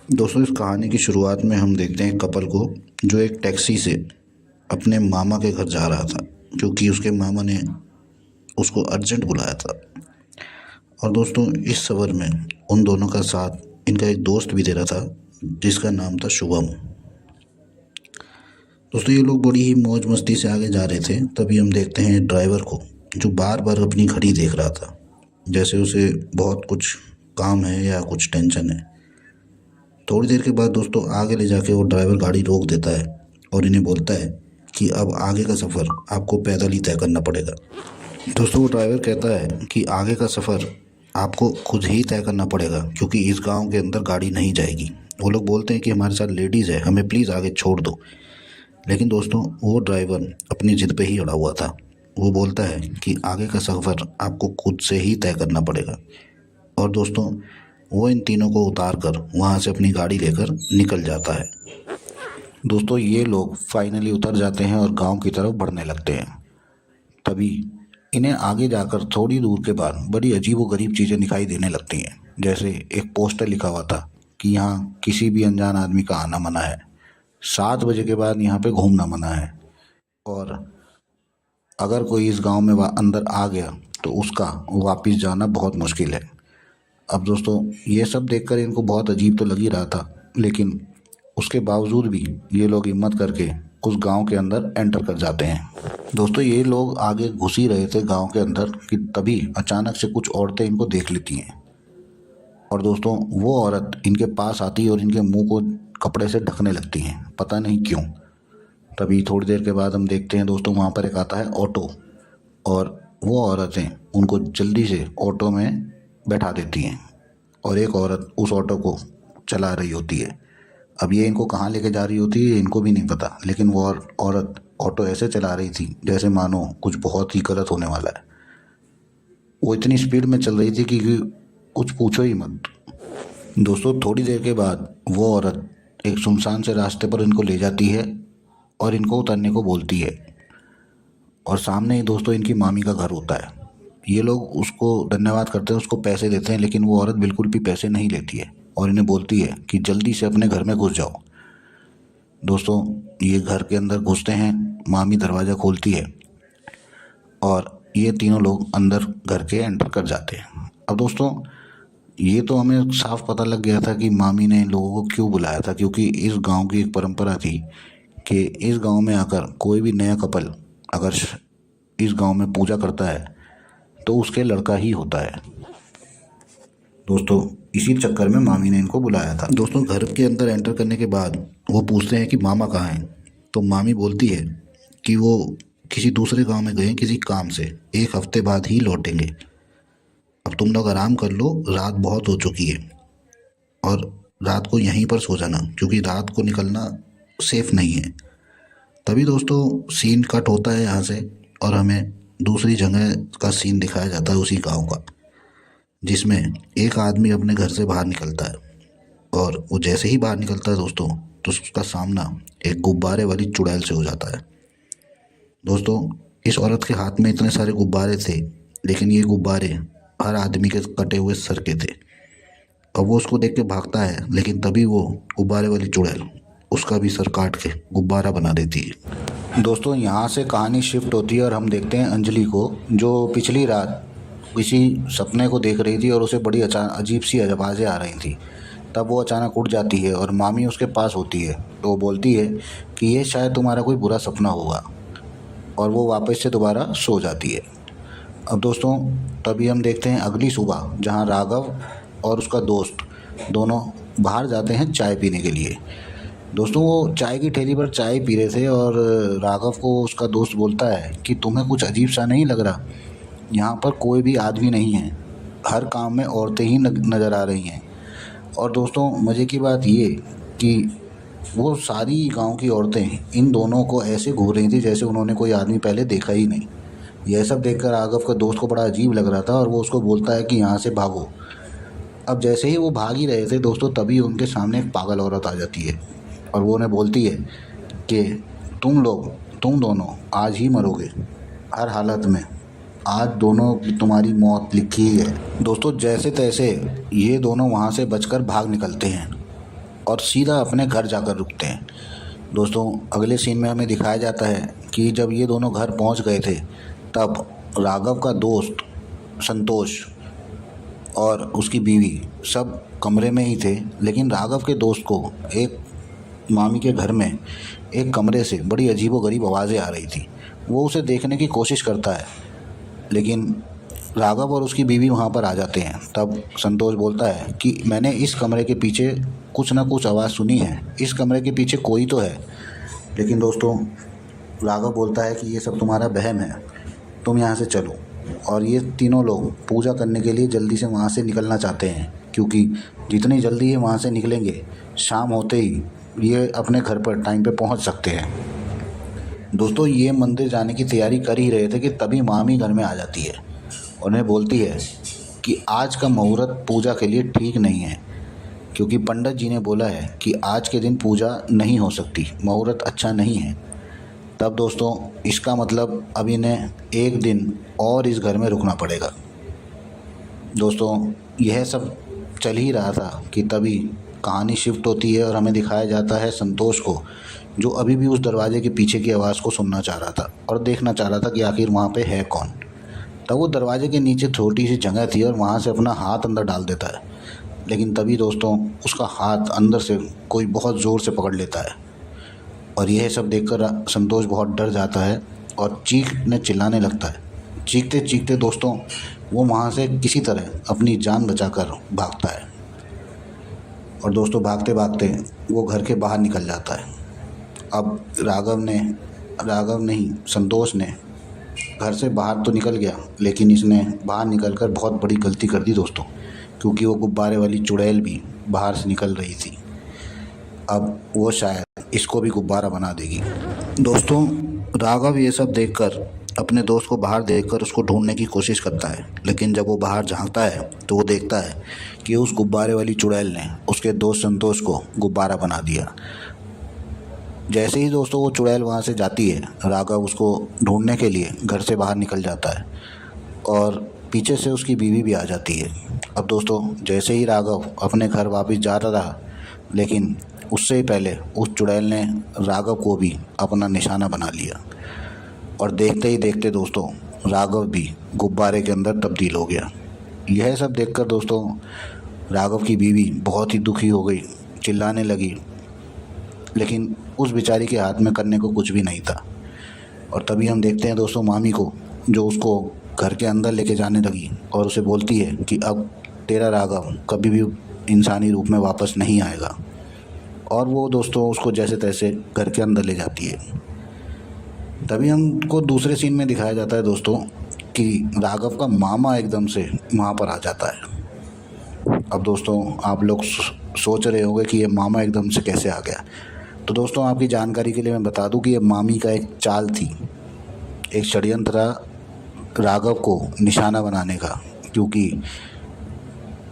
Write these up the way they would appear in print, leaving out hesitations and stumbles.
दोस्तों, इस कहानी की शुरुआत में हम देखते हैं कपल को जो एक टैक्सी से अपने मामा के घर जा रहा था, क्योंकि उसके मामा ने उसको अर्जेंट बुलाया था। और दोस्तों, इस सफ़र में उन दोनों का साथ इनका एक दोस्त भी दे रहा था जिसका नाम था शुभम। दोस्तों, ये लोग बड़ी ही मौज मस्ती से आगे जा रहे थे। तभी हम देखते हैं ड्राइवर को जो बार बार अपनी घड़ी देख रहा था, जैसे उसे बहुत कुछ काम है या कुछ टेंशन है। थोड़ी देर के बाद दोस्तों आगे ले जाके वो ड्राइवर गाड़ी रोक देता है और इन्हें बोलता है कि अब आगे का सफ़र आपको पैदल ही तय करना पड़ेगा। दोस्तों, वो ड्राइवर कहता है कि आगे का सफ़र आपको खुद ही तय करना पड़ेगा, क्योंकि इस गांव के अंदर गाड़ी नहीं जाएगी। वो लोग बोलते हैं कि हमारे साथ लेडीज़ है, हमें प्लीज़ आगे छोड़ दो। लेकिन दोस्तों, वो ड्राइवर अपनी ज़िद पे ही अड़ा हुआ था। वो बोलता है कि आगे का सफ़र आपको खुद से ही तय करना पड़ेगा। और दोस्तों, वो इन तीनों को उतार कर वहाँ से अपनी गाड़ी लेकर निकल जाता है। दोस्तों, ये लोग फाइनली उतर जाते हैं और गांव की तरफ बढ़ने लगते हैं। तभी इन्हें आगे जाकर थोड़ी दूर के बाद बड़ी अजीबोगरीब चीज़ें दिखाई देने लगती हैं। जैसे एक पोस्टर लिखा हुआ था कि यहाँ किसी भी अनजान आदमी का आना मना है, 7 बजे के बाद यहाँ पे घूमना मना है, और अगर कोई इस गांव में अंदर आ गया तो उसका वापस जाना बहुत मुश्किल है। अब दोस्तों, ये सब देखकर इनको बहुत अजीब तो लग ही रहा था, लेकिन उसके बावजूद भी ये लोग हिम्मत करके उस गांव के अंदर एंटर कर जाते हैं। दोस्तों, ये लोग आगे घुस ही रहे थे गांव के अंदर कि तभी अचानक से कुछ औरतें इनको देख लेती हैं। और दोस्तों, वो औरत इनके पास आती है और इनके मुंह को कपड़े से ढकने लगती हैं, पता नहीं क्यों। तभी थोड़ी देर के बाद हम देखते हैं दोस्तों, वहाँ पर एक आता है ऑटो, और वो औरतें उनको जल्दी से ऑटो में बैठा देती हैं और एक औरत उस ऑटो को चला रही होती है। अब ये इनको कहाँ लेके जा रही होती है इनको भी नहीं पता, लेकिन वो औरत ऑटो ऐसे चला रही थी जैसे मानो कुछ बहुत ही गलत होने वाला है। वो इतनी स्पीड में चल रही थी कि कुछ पूछो ही मत। दोस्तों, थोड़ी देर के बाद वो औरत एक सुनसान से रास्ते पर इनको ले जाती है और इनको उतरने को बोलती है। और सामने ही दोस्तों इनकी मामी का घर होता है। ये लोग उसको धन्यवाद करते हैं, उसको पैसे देते हैं, लेकिन वो औरत बिल्कुल भी पैसे नहीं लेती है और इन्हें बोलती है कि जल्दी से अपने घर में घुस जाओ। दोस्तों, ये घर के अंदर घुसते हैं, मामी दरवाज़ा खोलती है और ये तीनों लोग अंदर घर के एंटर कर जाते हैं। अब दोस्तों, ये तो हमें साफ पता लग गया था कि मामी ने इन लोगों को क्यों बुलाया था, क्योंकि इस गांव की एक परंपरा थी कि इस गांव में आकर कोई भी नया कपल अगर इस गांव में पूजा करता है तो उसके लड़का ही होता है। दोस्तों, इसी चक्कर में मामी ने इनको बुलाया था। दोस्तों, घर के अंदर एंटर करने के बाद वो पूछते हैं कि मामा कहाँ हैं। तो मामी बोलती है कि वो किसी दूसरे गांव में गए किसी काम से, 1 हफ्ते बाद ही लौटेंगे। अब तुम लोग आराम कर लो, रात बहुत हो चुकी है और रात को यहीं पर सो जाना, क्योंकि रात को निकलना सेफ नहीं है। तभी दोस्तों सीन कट होता है यहाँ से और हमें दूसरी जगह का सीन दिखाया जाता है, उसी गांव का, जिसमें एक आदमी अपने घर से बाहर निकलता है। और वो जैसे ही बाहर निकलता है दोस्तों, तो उसका सामना एक गुब्बारे वाली चुड़ैल से हो जाता है। दोस्तों, इस औरत के हाथ में इतने सारे गुब्बारे थे, लेकिन ये गुब्बारे हर आदमी के कटे हुए सर के थे। अब वो उसको देख के भागता है, लेकिन तभी वो गुब्बारे वाली चुड़ैल उसका भी सर काट के गुब्बारा बना देती है। दोस्तों, यहाँ से कहानी शिफ्ट होती है और हम देखते हैं अंजलि को, जो पिछली रात किसी सपने को देख रही थी और उसे बड़ी अजीब सी आवाज़ें आ रही थी। तब वो अचानक उठ जाती है और मामी उसके पास होती है, तो वो बोलती है कि ये शायद तुम्हारा कोई बुरा सपना होगा, और वो वापस से दोबारा सो जाती है। अब दोस्तों, तभी हम देखते हैं अगली सुबह, जहाँ राघव और उसका दोस्त दोनों बाहर जाते हैं चाय पीने के लिए। दोस्तों, वो चाय की ठेली पर चाय पी रहे थे और राघव को उसका दोस्त बोलता है कि तुम्हें कुछ अजीब सा नहीं लग रहा? यहाँ पर कोई भी आदमी नहीं है, हर काम में औरतें ही नज़र आ रही हैं। और दोस्तों, मज़े की बात ये कि वो सारी गांव की औरतें इन दोनों को ऐसे घूर रही थी जैसे उन्होंने कोई आदमी पहले देखा ही नहीं। यह सब देखकर राघव का दोस्त को बड़ा अजीब लग रहा था और वो उसको बोलता है कि यहाँ से भागो। अब जैसे ही वो भाग ही रहे थे दोस्तों, तभी उनके सामने एक पागल औरत आ जाती है और वो उन्हें बोलती है कि तुम दोनों आज ही मरोगे, हर हालत में आज दोनों की तुम्हारी मौत लिखी ही है। दोस्तों, जैसे तैसे ये दोनों वहाँ से बचकर भाग निकलते हैं और सीधा अपने घर जाकर रुकते हैं। दोस्तों अगले सीन में हमें दिखाया जाता है कि जब ये दोनों घर पहुंच गए थे तब राघव का दोस्त संतोष और उसकी बीवी सब कमरे में ही थे, लेकिन राघव के दोस्त को एक मामी के घर में एक कमरे से बड़ी अजीबोगरीब आवाज़ें आ रही थी। वो उसे देखने की कोशिश करता है, लेकिन राघव और उसकी बीवी वहाँ पर आ जाते हैं। तब संतोष बोलता है कि मैंने इस कमरे के पीछे कुछ ना कुछ आवाज़ सुनी है, इस कमरे के पीछे कोई तो है। लेकिन दोस्तों राघव बोलता है कि ये सब तुम्हारा वहम है, तुम यहाँ से चलो। और ये तीनों लोग पूजा करने के लिए जल्दी से वहाँ से निकलना चाहते हैं, क्योंकि जितनी जल्दी ये वहाँ से निकलेंगे शाम होते ही ये अपने घर पर टाइम पे पहुँच सकते हैं। दोस्तों ये मंदिर जाने की तैयारी कर ही रहे थे कि तभी मामी घर में आ जाती है। उन्हें बोलती है कि आज का मुहूर्त पूजा के लिए ठीक नहीं है, क्योंकि पंडित जी ने बोला है कि आज के दिन पूजा नहीं हो सकती, मुहूर्त अच्छा नहीं है। तब दोस्तों इसका मतलब अब इन्हें एक दिन और इस घर में रुकना पड़ेगा। दोस्तों यह सब चल ही रहा था कि तभी कहानी शिफ्ट होती है और हमें दिखाया जाता है संतोष को, जो अभी भी उस दरवाजे के पीछे की आवाज़ को सुनना चाह रहा था और देखना चाह रहा था कि आखिर वहाँ पे है कौन। तब वो दरवाजे के नीचे छोटी सी जगह थी और वहाँ से अपना हाथ अंदर डाल देता है, लेकिन तभी दोस्तों उसका हाथ अंदर से कोई बहुत ज़ोर से पकड़ लेता है। और यह सब देखकर संतोष बहुत डर जाता है और चीखने चिल्लाने लगता है। चीखते चीखते दोस्तों वो वहाँ से किसी तरह अपनी जान बचाकर भागता है। और दोस्तों भागते भागते वो घर के बाहर निकल जाता है। अब राघव नहीं संतोष ने घर से बाहर तो निकल गया, लेकिन इसने बाहर निकलकर बहुत बड़ी गलती कर दी दोस्तों, क्योंकि वो गुब्बारे वाली चुड़ैल भी बाहर से निकल रही थी। अब वो शायद इसको भी गुब्बारा बना देगी। दोस्तों राघव ये सब देखकर अपने दोस्त को बाहर देखकर उसको ढूंढने की कोशिश करता है, लेकिन जब वो बाहर झांकता है तो वो देखता है कि उस गुब्बारे वाली चुड़ैल ने उसके दोस्त संतोष को गुब्बारा बना दिया। जैसे ही दोस्तों वो चुड़ैल वहाँ से जाती है, राघव उसको ढूंढने के लिए घर से बाहर निकल जाता है और पीछे से उसकी बीवी भी आ जाती है। अब दोस्तों जैसे ही राघव अपने घर वापस जा रहा था, लेकिन उससे ही पहले उस चुड़ैल ने राघव को भी अपना निशाना बना लिया और देखते ही देखते दोस्तों राघव भी गुब्बारे के अंदर तब्दील हो गया। यह सब देखकर दोस्तों राघव की बीवी बहुत ही दुखी हो गई, चिल्लाने लगी, लेकिन उस बेचारी के हाथ में करने को कुछ भी नहीं था। और तभी हम देखते हैं दोस्तों मामी को, जो उसको घर के अंदर लेके जाने लगी और उसे बोलती है कि अब तेरा राघव कभी भी इंसानी रूप में वापस नहीं आएगा। और वो दोस्तों उसको जैसे तैसे घर के अंदर ले जाती है। तभी हमको दूसरे सीन में दिखाया जाता है दोस्तों कि राघव का मामा एकदम से वहाँ पर आ जाता है। अब दोस्तों आप लोग सोच रहे होंगे कि ये मामा एकदम से कैसे आ गया। तो दोस्तों आपकी जानकारी के लिए मैं बता दूं कि ये मामी का एक चाल थी, एक षड्यंत्र था राघव को निशाना बनाने का, क्योंकि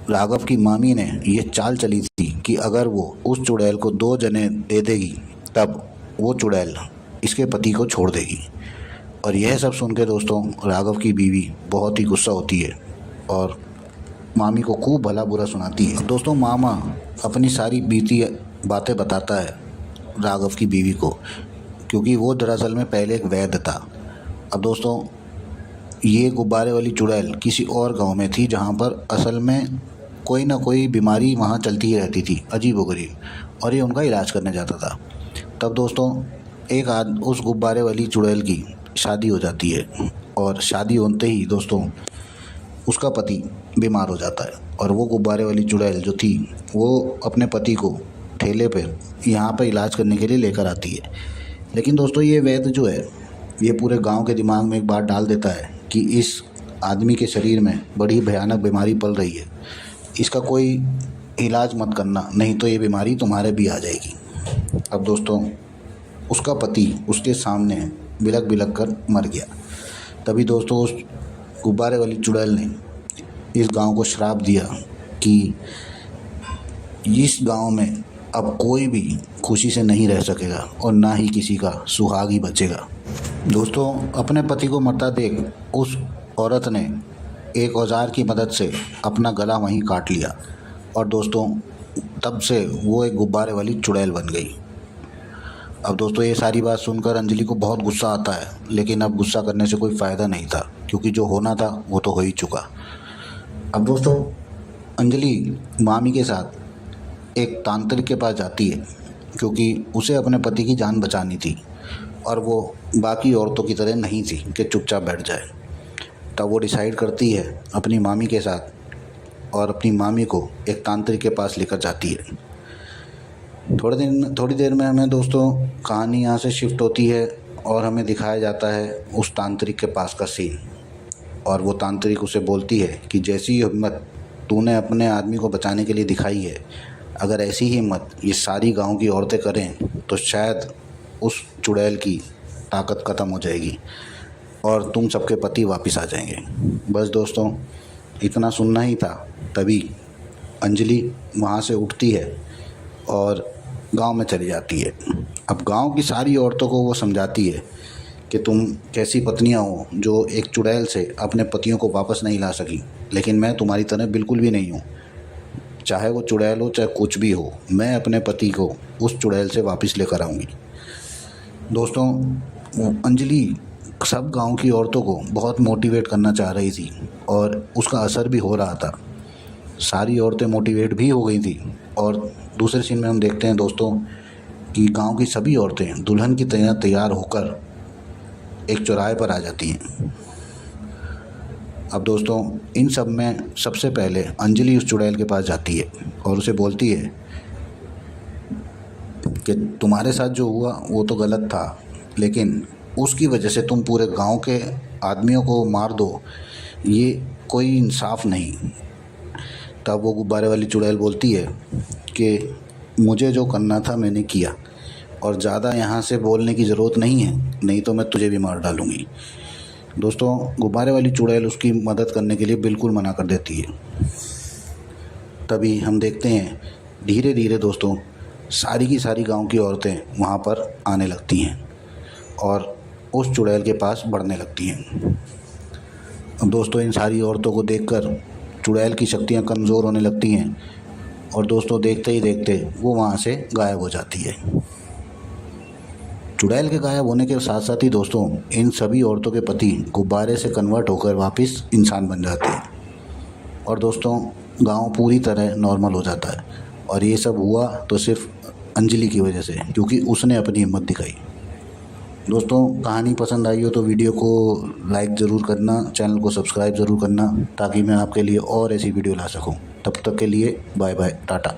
राघव की मामी ने ये चाल चली थी कि अगर वो उस चुड़ैल को 2 जने दे देगी तब वो चुड़ैल इसके पति को छोड़ देगी। और यह सब सुन के दोस्तों राघव की बीवी बहुत ही गुस्सा होती है और मामी को खूब भला बुरा सुनाती है। दोस्तों मामा अपनी सारी बीती बातें बताता है राघव की बीवी को, क्योंकि वो दरअसल में पहले एक वैद्य था। अब दोस्तों ये गुब्बारे वाली चुड़ैल किसी और गांव में थी, जहां पर असल में कोई ना कोई बीमारी वहां चलती ही रहती थी अजीबोगरीब, और ये उनका इलाज करने जाता था। तब दोस्तों उस गुब्बारे वाली चुड़ैल की शादी हो जाती है और शादी होते ही दोस्तों उसका पति बीमार हो जाता है और वो गुब्बारे वाली चुड़ैल जो थी वो अपने पति को ठेले पर यहाँ पर इलाज करने के लिए लेकर आती है। लेकिन दोस्तों ये वैद्य जो है ये पूरे गांव के दिमाग में एक बात डाल देता है कि इस आदमी के शरीर में बड़ी भयानक बीमारी पल रही है, इसका कोई इलाज मत करना, नहीं तो ये बीमारी तुम्हारे भी आ जाएगी। अब दोस्तों उसका पति उसके सामने बिलक बिलक कर मर गया। तभी दोस्तों उस गुब्बारे वाली चुड़ैल ने इस गांव को श्राप दिया कि इस गांव में अब कोई भी खुशी से नहीं रह सकेगा और ना ही किसी का सुहाग ही बचेगा। दोस्तों अपने पति को मरता देख उस औरत ने एक औजार की मदद से अपना गला वहीं काट लिया और दोस्तों तब से वो एक गुब्बारे वाली चुड़ैल बन गई। अब दोस्तों ये सारी बात सुनकर अंजलि को बहुत गुस्सा आता है, लेकिन अब गुस्सा करने से कोई फ़ायदा नहीं था, क्योंकि जो होना था वो तो हो ही चुका। अब दोस्तों अंजलि मामी के साथ एक तांत्रिक के पास जाती है, क्योंकि उसे अपने पति की जान बचानी थी और वो बाकी औरतों की तरह नहीं थी कि चुपचाप बैठ जाए। तब वो डिसाइड करती है अपनी मामी के साथ और अपनी मामी को एक तांत्रिक के पास लेकर जाती है। थोड़ी देर में हमें दोस्तों कहानी यहाँ से शिफ्ट होती है और हमें दिखाया जाता है उस तांत्रिक के पास का सीन। और वो तांत्रिक उसे बोलती है कि जैसी हिम्मत तूने अपने आदमी को बचाने के लिए दिखाई है, अगर ऐसी ही हिम्मत ये सारी गांव की औरतें करें तो शायद उस चुड़ैल की ताकत ख़त्म हो जाएगी और तुम सबके पति वापस आ जाएंगे। बस दोस्तों इतना सुनना ही था। तभी अंजलि वहाँ से उठती है और गांव में चली जाती है। अब गांव की सारी औरतों को वो समझाती है कि तुम कैसी पत्नियां हो जो एक चुड़ैल से अपने पतियों को वापस नहीं ला सकी, लेकिन मैं तुम्हारी तरह बिल्कुल भी नहीं हूँ। चाहे वो चुड़ैल हो चाहे कुछ भी हो, मैं अपने पति को उस चुड़ैल से वापस लेकर आऊँगी। दोस्तों अंजलि सब गांव की औरतों को बहुत मोटिवेट करना चाह रही थी और उसका असर भी हो रहा था। सारी औरतें मोटिवेट भी हो गई थी। और दूसरे सीन में हम देखते हैं दोस्तों कि गांव की सभी औरतें दुल्हन की तरह तैयार होकर एक चौराहे पर आ जाती हैं। अब दोस्तों इन सब में सबसे पहले अंजलि उस चुड़ैल के पास जाती है और उसे बोलती है कि तुम्हारे साथ जो हुआ वो तो गलत था, लेकिन उसकी वजह से तुम पूरे गांव के आदमियों को मार दो, ये कोई इंसाफ नहीं। तब वो गुब्बारे वाली चुड़ैल बोलती है कि मुझे जो करना था मैंने किया और ज़्यादा यहाँ से बोलने की ज़रूरत नहीं है, नहीं तो मैं तुझे भी मार डालूँगी। दोस्तों गुब्बारे वाली चुड़ैल उसकी मदद करने के लिए बिल्कुल मना कर देती है। तभी हम देखते हैं धीरे धीरे दोस्तों सारी की सारी गांव की औरतें वहाँ पर आने लगती हैं और उस चुड़ैल के पास बढ़ने लगती हैं। अब दोस्तों इन सारी औरतों को देखकर चुड़ैल की शक्तियाँ कमज़ोर होने लगती हैं और दोस्तों देखते ही देखते वो वहाँ से गायब हो जाती है। चुड़ैल के गायब होने के साथ साथ ही दोस्तों इन सभी औरतों के पति गुब्बारे से कन्वर्ट होकर वापस इंसान बन जाते हैं और दोस्तों गांव पूरी तरह नॉर्मल हो जाता है। और ये सब हुआ तो सिर्फ अंजलि की वजह से, क्योंकि उसने अपनी हिम्मत दिखाई। दोस्तों कहानी पसंद आई हो तो वीडियो को लाइक ज़रूर करना, चैनल को सब्सक्राइब ज़रूर करना, ताकि मैं आपके लिए और ऐसी वीडियो ला सकूं। तब तक के लिए बाय बाय, टाटा।